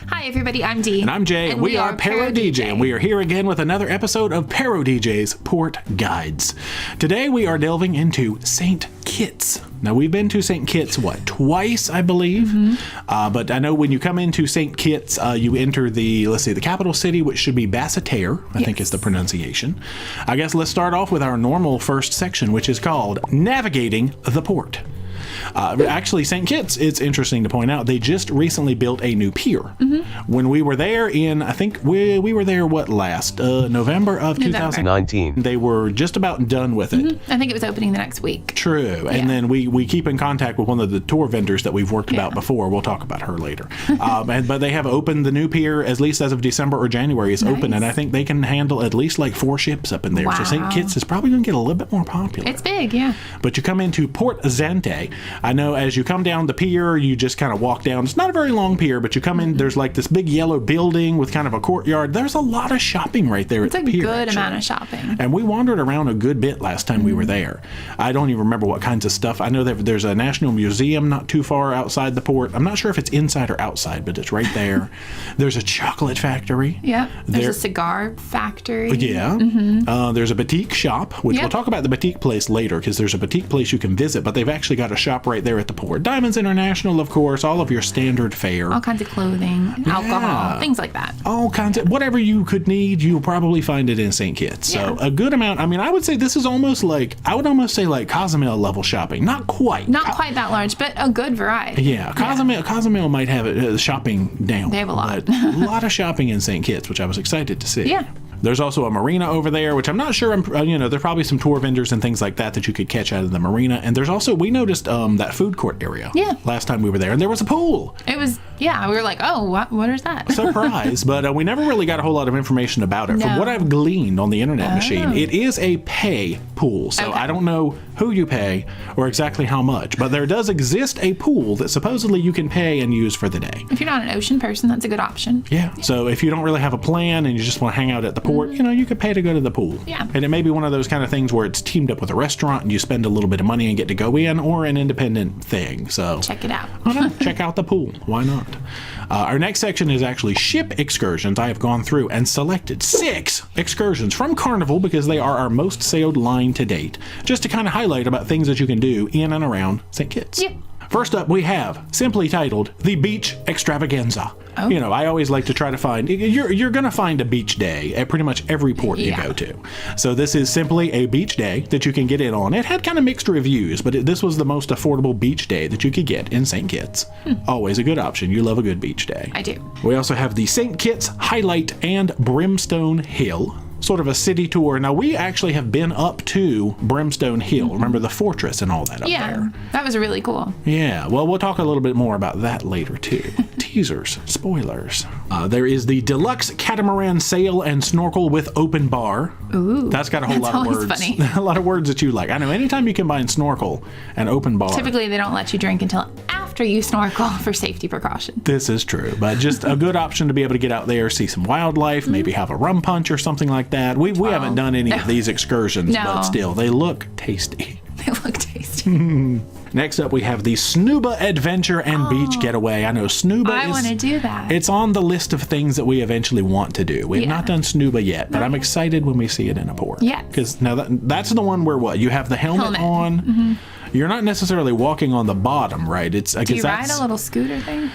Hi everybody, I'm Dee. And I'm Jay, and we are ParoDeeJay, and we are here again with another episode of ParoDeeJay's Port Guides. Today we are delving into St. Kitts. Now we've been to St. Kitts, twice, I believe? But I know when you come into St. Kitts, you enter the capital city, which should be Basseterre, I think is the pronunciation. I guess let's start off with our normal first section, which is called Navigating the Port. Actually, St. Kitts, it's interesting to point out, they just recently built a new pier. When we were there I think we were there, November of 2019. They were just about done with it. I think it was opening the next week. True. And then we keep in contact with one of the tour vendors that we've worked about before. We'll talk about her later. But they have opened the new pier, at least as of December or January, is open. And I think they can handle at least like 4 ships up in there. So St. Kitts is probably going to get a little bit more popular. It's big, yeah. But you come into Port Zante. I know as you come down the pier, you just kind of walk down. It's not a very long pier, but you come in, there's like this big yellow building with kind of a courtyard. There's a lot of shopping right there at the pier. It's a good amount of shopping. And we wandered around a good bit last time we were there. I don't even remember what kinds of stuff. I know that there's a national museum not too far outside the port. I'm not sure if it's inside or outside, but it's right there. There's a chocolate factory. Yeah. There's a cigar factory. Yeah. There's a boutique shop, which we'll talk about the boutique place later, because there's a boutique place you can visit, but they've actually got a shop right there at the port. Diamonds International, of course, all of your standard fare. All kinds of clothing, alcohol, things like that. All kinds of, whatever you could need, you'll probably find it in St. Kitts. So a good amount. I mean, I would say this is almost like, like Cozumel level shopping. Not quite. Not quite that large, but a good variety. Yeah, Cozumel might have it, shopping down. They have a lot. But a lot of shopping in St. Kitts, which I was excited to see. Yeah. There's also a marina over there, which I'm not sure, there's probably some tour vendors and things like that you could catch out of the marina. And there's also, we noticed that food court area last time we were there, and there was a pool. It was, we were like, oh, what is that? Surprise, but we never really got a whole lot of information about it. From what I've gleaned on the internet machine, it is a pay pool. So I don't know who you pay or exactly how much, but there does exist a pool that supposedly you can pay and use for the day. If you're not an ocean person, that's a good option. Yeah, so if you don't really have a plan and you just want to hang out at the port, you could pay to go to the pool. Yeah. And it may be one of those kind of things where it's teamed up with a restaurant and you spend a little bit of money and get to go in, or an independent thing. So check it out. Check out the pool. Why not? Our next section is actually ship excursions. I have gone through and selected 6 excursions from Carnival because they are our most sailed line to date, just to kind of highlight about things that you can do in and around St. Kitts. Yep. First up, we have simply titled the Beach Extravaganza. Oh. I always like to try to find, you're going to find a beach day at pretty much every port you go to. So this is simply a beach day that you can get in on. It had kind of mixed reviews, but this was the most affordable beach day that you could get in St. Kitts. Always a good option. You love a good beach day. I do. We also have the St. Kitts Highlight and Brimstone Hill. Sort of a city tour. Now, we actually have been up to Brimstone Hill. Remember the fortress and all that up there? Yeah, that was really cool. Yeah, well, we'll talk a little bit more about that later, too. Teasers, spoilers. There is the Deluxe Catamaran Sail and Snorkel with Open Bar. Ooh, that's got a whole lot of words. Funny. A lot of words that you like. I know, anytime you combine snorkel and open bar. Typically, they don't let you drink until after you snorkel for safety precaution. This is true, but just a good option to be able to get out there, see some wildlife, maybe have a rum punch or something like that. We haven't done any of these excursions, but still, they look tasty. They look tasty. Next up, we have the Snuba Adventure and Beach Getaway. I know Snuba I want to do that. It's on the list of things that we eventually want to do. We have not done Snuba yet, but I'm excited when we see it in a port. Yeah. Because now that's the one where you have the helmet on. You're not necessarily walking on the bottom, right? Do you ride a little scooter thing?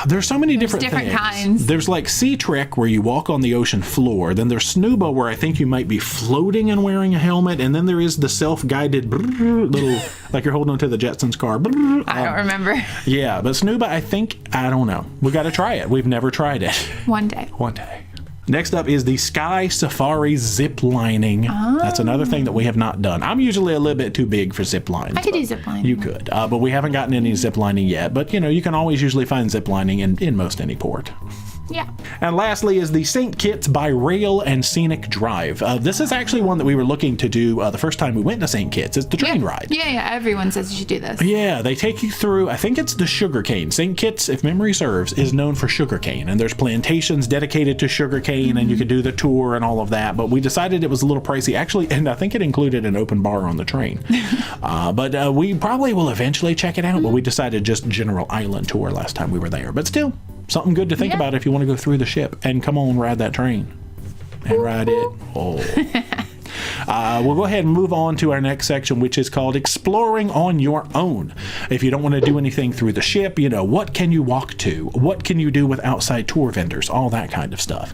There's so many different things. Kinds. There's like Sea Trek where you walk on the ocean floor. Then there's Snuba where I think you might be floating and wearing a helmet. And then there is the self-guided little, like you're holding onto the Jetsons car. I don't remember. Yeah, but Snuba, I don't know. We got to try it. We've never tried it. One day. One day. Next up is the Sky Safari zip lining. That's another thing that we have not done. I'm usually a little bit too big for zip lines. I could do zip lining. You could, but we haven't gotten any zip lining yet. But you can always usually find zip lining in most any port. Yeah. And lastly is the St. Kitts by Rail and Scenic Drive. This is actually one that we were looking to do the first time we went to St. Kitts. It's the train ride. Yeah, everyone says you should do this. Yeah, they take you through, I think it's the sugarcane. St. Kitts, if memory serves, is known for sugarcane. And there's plantations dedicated to sugarcane, and you can do the tour and all of that. But we decided it was a little pricey, actually, and I think it included an open bar on the train. But we probably will eventually check it out, but we decided just general island tour last time we were there. But still, something good to think about if you want to go through the ship. And come on, ride that train. And ride it. Oh. We'll go ahead and move on to our next section, which is called Exploring on Your Own. If you don't want to do anything through the ship, what can you walk to? What can you do with outside tour vendors? All that kind of stuff.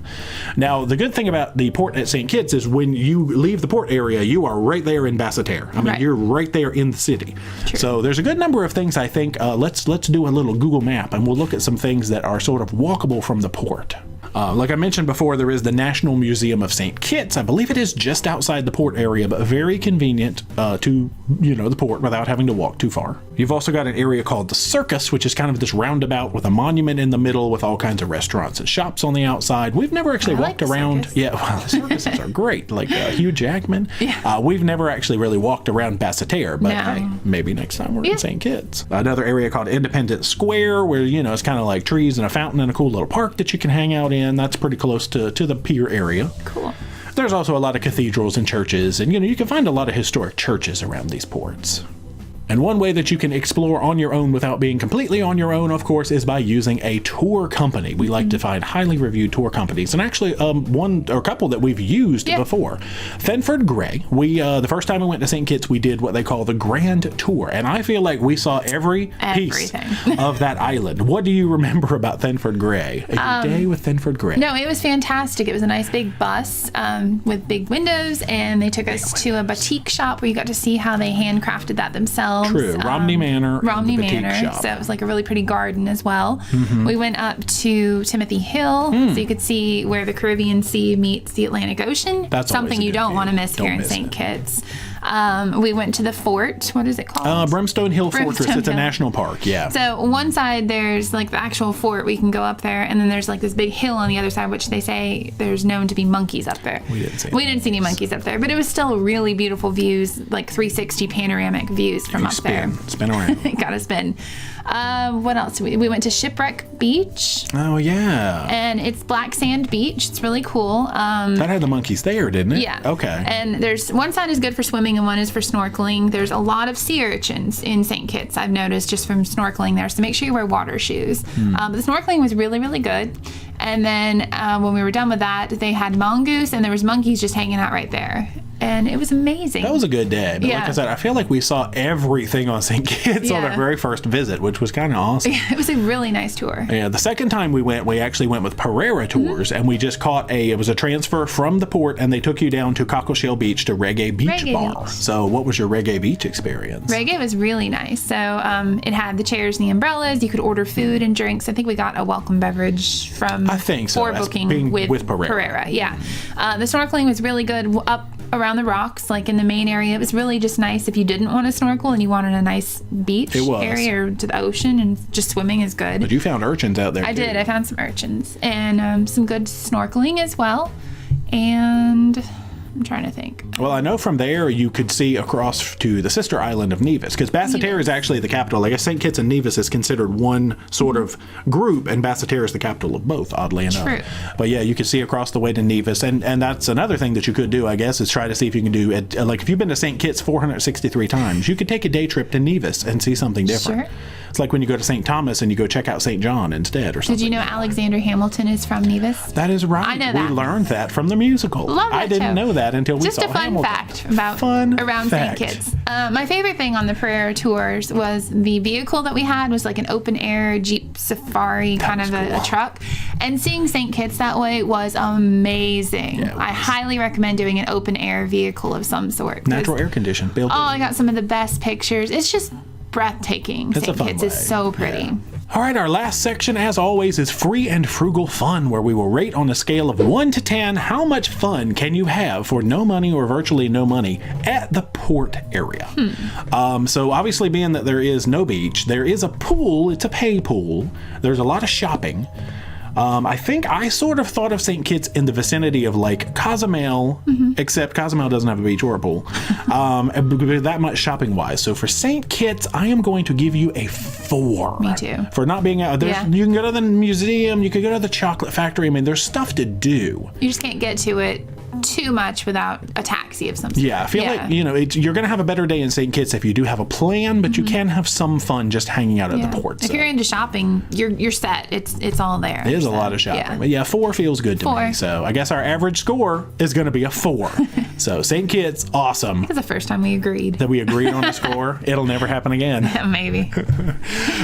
Now, the good thing about the port at St. Kitts is when you leave the port area, you are right there in Basseterre. I mean, you're right there in the city. True. So there's a good number of things, I think. Let's do a little Google map, and we'll look at some things that are sort of walkable from the port. Like I mentioned before, there is the National Museum of St. Kitts. I believe it is just outside the port area, but very convenient to, the port without having to walk too far. You've also got an area called the Circus, which is kind of this roundabout with a monument in the middle with all kinds of restaurants and shops on the outside. We've never actually walked around. Circus. Yeah, well, the circuses are great, like Hugh Jackman. Yeah. We've never actually really walked around Basseterre, but hey, maybe next time we're in St. Kitts. Another area called Independence Square, where, it's kind of like trees and a fountain and a cool little park that you can hang out in. That's pretty close to the pier area. Cool. There's also a lot of cathedrals and churches, and you can find a lot of historic churches around these ports. And one way that you can explore on your own without being completely on your own, of course, is by using a tour company. We like to find highly reviewed tour companies, and actually one or a couple that we've used before. Thenford Gray. We the first time we went to St. Kitts, we did what they call the Grand Tour, and I feel like we saw everything piece of that island. What do you remember about Thenford Gray? A day with Thenford Gray. No, it was fantastic. It was a nice big bus with big windows, and they took us to a batik shop where you got to see how they handcrafted that themselves. True. Romney Manor. Shop. So it was like a really pretty garden as well. Mm-hmm. We went up to Timothy Hill, so you could see where the Caribbean Sea meets the Atlantic Ocean. That's something you don't want to miss here in St. Kitts. We went to the fort. What is it called? Brimstone Hill Fortress. It's a national park. Yeah. So one side there's like the actual fort. We can go up there, and then there's like this big hill on the other side, which they say there's known to be monkeys up there. We didn't see any monkeys up there, but it was still really beautiful views, like 360 panoramic views from up there. Spin around. Gotta spin. What else? We went to Shipwreck Beach. Oh yeah. And it's black sand beach. It's really cool. That had the monkeys there, didn't it? Yeah. Okay. And there's one side is good for swimming and one is for snorkeling. There's a lot of sea urchins in St. Kitts, I've noticed, just from snorkeling there. So make sure you wear water shoes. But the snorkeling was really, really good. And then when we were done with that, they had mongoose and there was monkeys just hanging out right there. And it was amazing. That was a good day. But like I said, I feel like we saw everything on St. Kitts on our very first visit, which was kind of awesome. Yeah, it was a really nice tour. Yeah, the second time we went, we actually went with Pereira Tours, and we just caught it was a transfer from the port, and they took you down to Cockleshell Beach to Reggae Beach Bar. So what was your Reggae Beach experience? Reggae was really nice. So it had the chairs and the umbrellas. You could order food and drinks. I think we got a welcome beverage from for booking with Pereira. Yeah. The snorkeling was really good up around the rocks, like in the main area. It was really just nice if you didn't want to snorkel and you wanted a nice beach area or to the ocean, and just swimming is good. But you found urchins out there. I did. I found some urchins and some good snorkeling as well. And I'm trying to think. Well, I know from there you could see across to the sister island of Nevis, because Basseterre is actually the capital. I guess St. Kitts and Nevis is considered one sort of group, and Basseterre is the capital of both, oddly enough. True. But yeah, you can see across the way to Nevis, and that's another thing that you could do, I guess, is try to see if you can do it. Like if you've been to St. Kitts 463 times, you could take a day trip to Nevis and see something different. Sure. It's like when you go to St. Thomas and you go check out St. John instead or something. Did you know Alexander Hamilton is from Nevis? That is right. I know that. We learned that from the musical. Love that I didn't know that until we saw Hamilton. Just a fun fact about around St. Kitts. My favorite thing on the Pereira tours was the vehicle that we had was like an open air Jeep Safari kind of a truck. And seeing St. Kitts that way was amazing. Yeah, I highly recommend doing an open air vehicle of some sort. Natural air conditioned. I got some of the best pictures. It's just breathtaking. St. Kitts is so pretty. Yeah. All right, our last section, as always, is free and frugal fun, where we will rate on a scale of 1 to 10 how much fun can you have for no money or virtually no money at the port area. So obviously, being that there is no beach, there is a pool. It's a pay pool. There's a lot of shopping. I think I sort of thought of St. Kitts in the vicinity of like Cozumel, except Cozumel doesn't have a beach or a pool, that much shopping wise. So for St. Kitts, I am going to give you a 4. Me too. For not being out there. You can go to the museum, you can go to the chocolate factory. I mean, there's stuff to do. You just can't get to it too much without a taxi of some sort. Yeah, I feel like, you know, you're going to have a better day in St. Kitts if you do have a plan, but you can have some fun just hanging out at the port. If you're into shopping, you're set. It's all there. It is a lot of shopping. But 4 feels good to me. So I guess our average score is going to be a 4. So St. Kitts, awesome. It's the first time we agreed. That we agreed on a score. It'll never happen again. Maybe.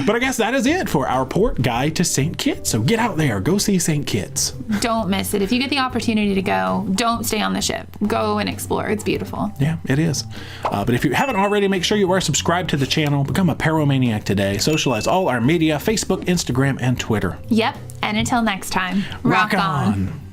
But I guess that is it for our port guide to St. Kitts. So get out there. Go see St. Kitts. Don't miss it. If you get the opportunity to go, don't stay on the ship. Go and explore. It's beautiful. Yeah, it is. But if you haven't already, make sure you are subscribed to the channel. Become a Paromaniac today. Socialize all our media, Facebook, Instagram, and Twitter. Yep. And until next time, rock on.